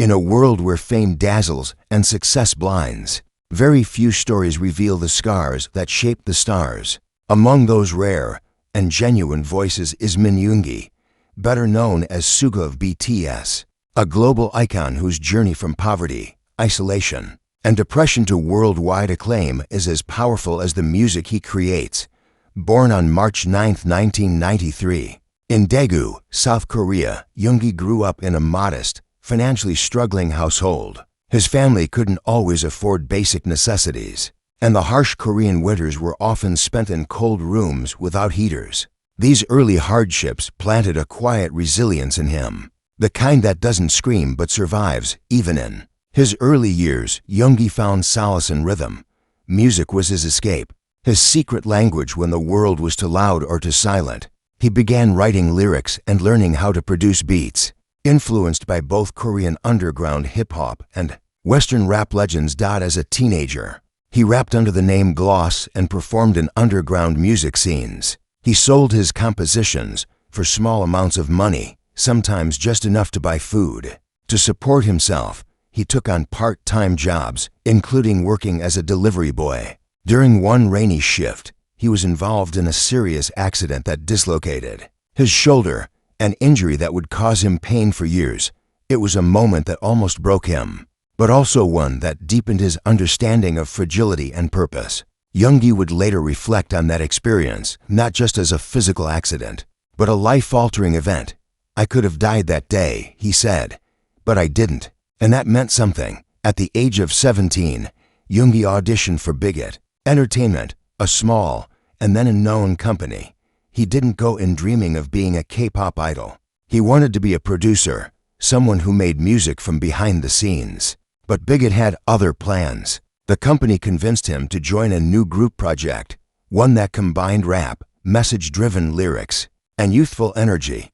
In a world where fame dazzles and success blinds, very few stories reveal the scars that shaped the stars. Among those rare and genuine voices is Yoongi, better known as Suga of BTS, a global icon whose journey from poverty, isolation, and depression to worldwide acclaim is as powerful as the music he creates. Born on March 9, 1993, in Daegu, South Korea, Yoongi grew up in a modest, financially struggling household. His family couldn't always afford basic necessities, and the harsh Korean winters were often spent in cold rooms without heaters. These early hardships planted a quiet resilience in him, the kind that doesn't scream but survives even in his early years. Yoongi found solace in rhythm. Music was his escape, his secret language when the world was too loud or too silent. He began writing lyrics and learning how to produce beats, influenced by both Korean underground hip-hop and Western rap legends. As a teenager, he rapped under the name Gloss and performed in underground music scenes. He sold his compositions for small amounts of money, sometimes just enough to buy food. To support himself, he took on part-time jobs, including working as a delivery boy. During one rainy shift, he was involved in a serious accident that dislocated his shoulder, an injury that would cause him pain for years. It was a moment that almost broke him, but also one that deepened his understanding of fragility and purpose. Yoongi would later reflect on that experience, not just as a physical accident, but a life-altering event. "I could have died that day," he said, "but I didn't, and that meant something." At the age of 17, Yoongi auditioned for Bigot Entertainment, a small and then unknown company. He didn't go in dreaming of being a K-pop idol. He wanted to be a producer, someone who made music from behind the scenes. But Bigot had other plans. The company convinced him to join a new group project, one that combined rap, message-driven lyrics, and youthful energy.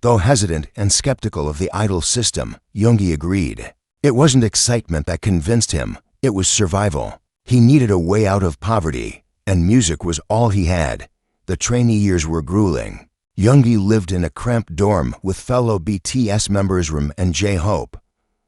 Though hesitant and skeptical of the idol system, Yoongi agreed. It wasn't excitement that convinced him, it was survival. He needed a way out of poverty, and music was all he had. The trainee years were grueling. Yoongi lived in a cramped dorm with fellow BTS members Rim and J-Hope.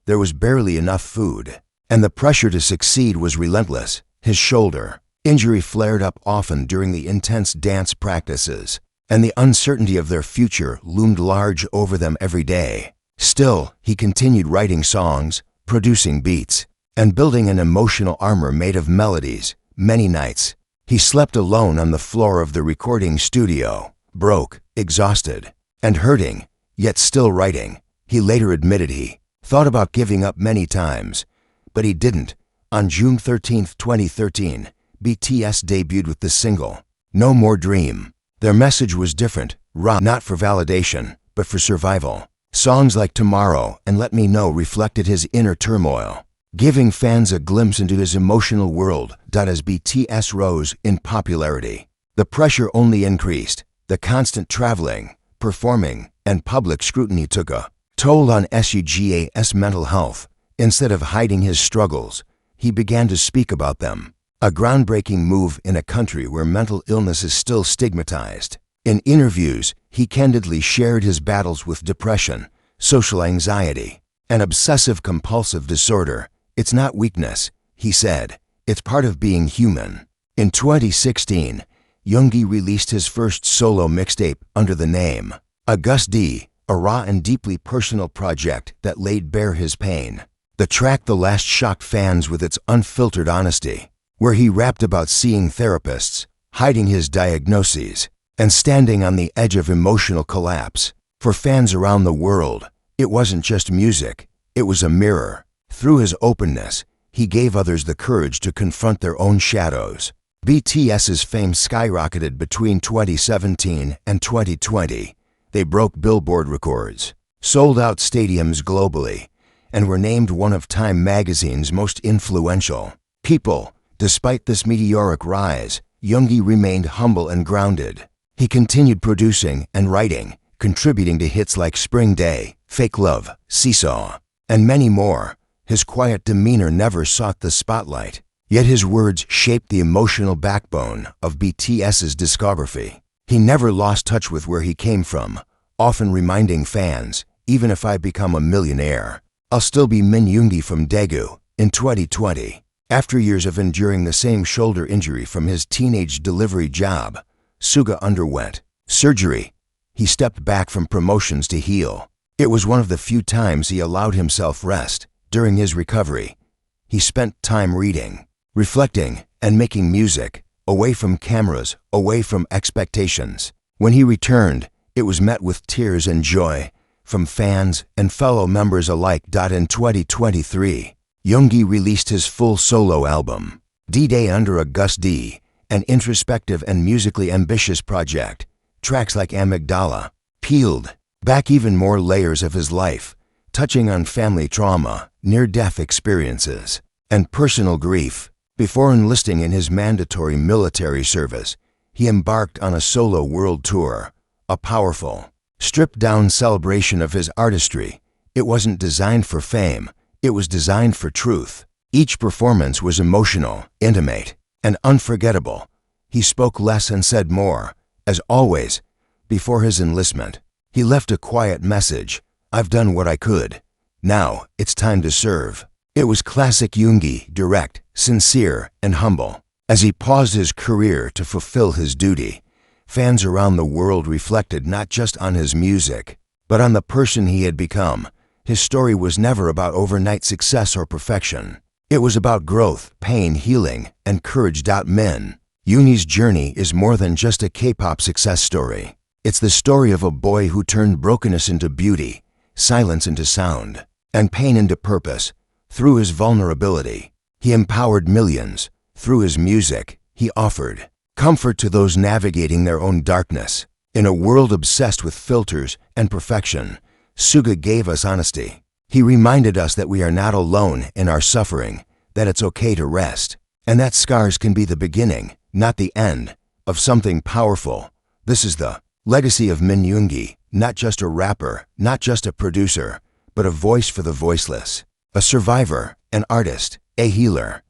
There was barely enough food, and the pressure to succeed was relentless. His shoulder injury flared up often during the intense dance practices, and the uncertainty of their future loomed large over them every day. Still, he continued writing songs, producing beats, and building an emotional armor made of melodies. Many nights, he slept alone on the floor of the recording studio, broke, exhausted, and hurting, yet still writing. He later admitted he thought about giving up many times, but he didn't. On June 13, 2013, BTS debuted with the single, No More Dream. Their message was different, raw, not for validation, but for survival. Songs like Tomorrow and Let Me Know reflected his inner turmoil, giving fans a glimpse into his emotional world. As BTS rose in popularity, the pressure only increased. The constant traveling, performing, and public scrutiny took a toll on Suga's mental health. Instead of hiding his struggles, he began to speak about them, a groundbreaking move in a country where mental illness is still stigmatized. In interviews, he candidly shared his battles with depression, social anxiety, and obsessive-compulsive disorder. "It's not weakness," he said, "it's part of being human." In 2016, Yoongi released his first solo mixtape under the name AgustD, a raw and deeply personal project that laid bare his pain. The track The Last shocked fans with its unfiltered honesty, where he rapped about seeing therapists, hiding his diagnoses, and standing on the edge of emotional collapse. For fans around the world, it wasn't just music, it was a mirror. Through his openness, he gave others the courage to confront their own shadows. BTS's fame skyrocketed between 2017 and 2020. They broke Billboard records, sold out stadiums globally, and were named one of Time magazine's most influential people. Despite this meteoric rise, Yoongi remained humble and grounded. He continued producing and writing, contributing to hits like Spring Day, Fake Love, Seesaw, and many more. His quiet demeanor never sought the spotlight, yet his words shaped the emotional backbone of BTS's discography. He never lost touch with where he came from, often reminding fans, "Even if I become a millionaire, I'll still be Min Yoongi from Daegu in 2020. After years of enduring the same shoulder injury from his teenage delivery job, Suga underwent surgery. He stepped back from promotions to heal. It was one of the few times he allowed himself rest during his recovery. He spent time reading, reflecting, and making music, away from cameras, away from expectations. When he returned, it was met with tears and joy from fans and fellow members alike. In 2023, Yoongi released his full solo album, D-Day under AgustD, an introspective and musically ambitious project. Tracks like Amygdala peeled back even more layers of his life, touching on family trauma, near-death experiences, and personal grief. Before enlisting in his mandatory military service, he embarked on a solo world tour, a powerful, stripped-down celebration of his artistry. It wasn't designed for fame, it was designed for truth. Each performance was emotional, intimate, and unforgettable. He spoke less and said more. As always, before his enlistment, he left a quiet message: "I've done what I could. Now it's time to serve." It was classic Yoongi, direct, sincere, and humble. As he paused his career to fulfill his duty, fans around the world reflected not just on his music, but on the person he had become. His story was never about overnight success or perfection. It was about growth, pain, healing, and courage. Min Yoongi's journey is more than just a K-pop success story. It's the story of a boy who turned brokenness into beauty, silence into sound, and pain into purpose. Through his vulnerability, he empowered millions. Through his music, he offered comfort to those navigating their own darkness. In a world obsessed with filters and perfection, Suga gave us honesty. He reminded us that we are not alone in our suffering, that it's okay to rest, and that scars can be the beginning, not the end, of something powerful. This is the legacy of Min Yoongi, not just a rapper, not just a producer, but a voice for the voiceless, a survivor, an artist, a healer,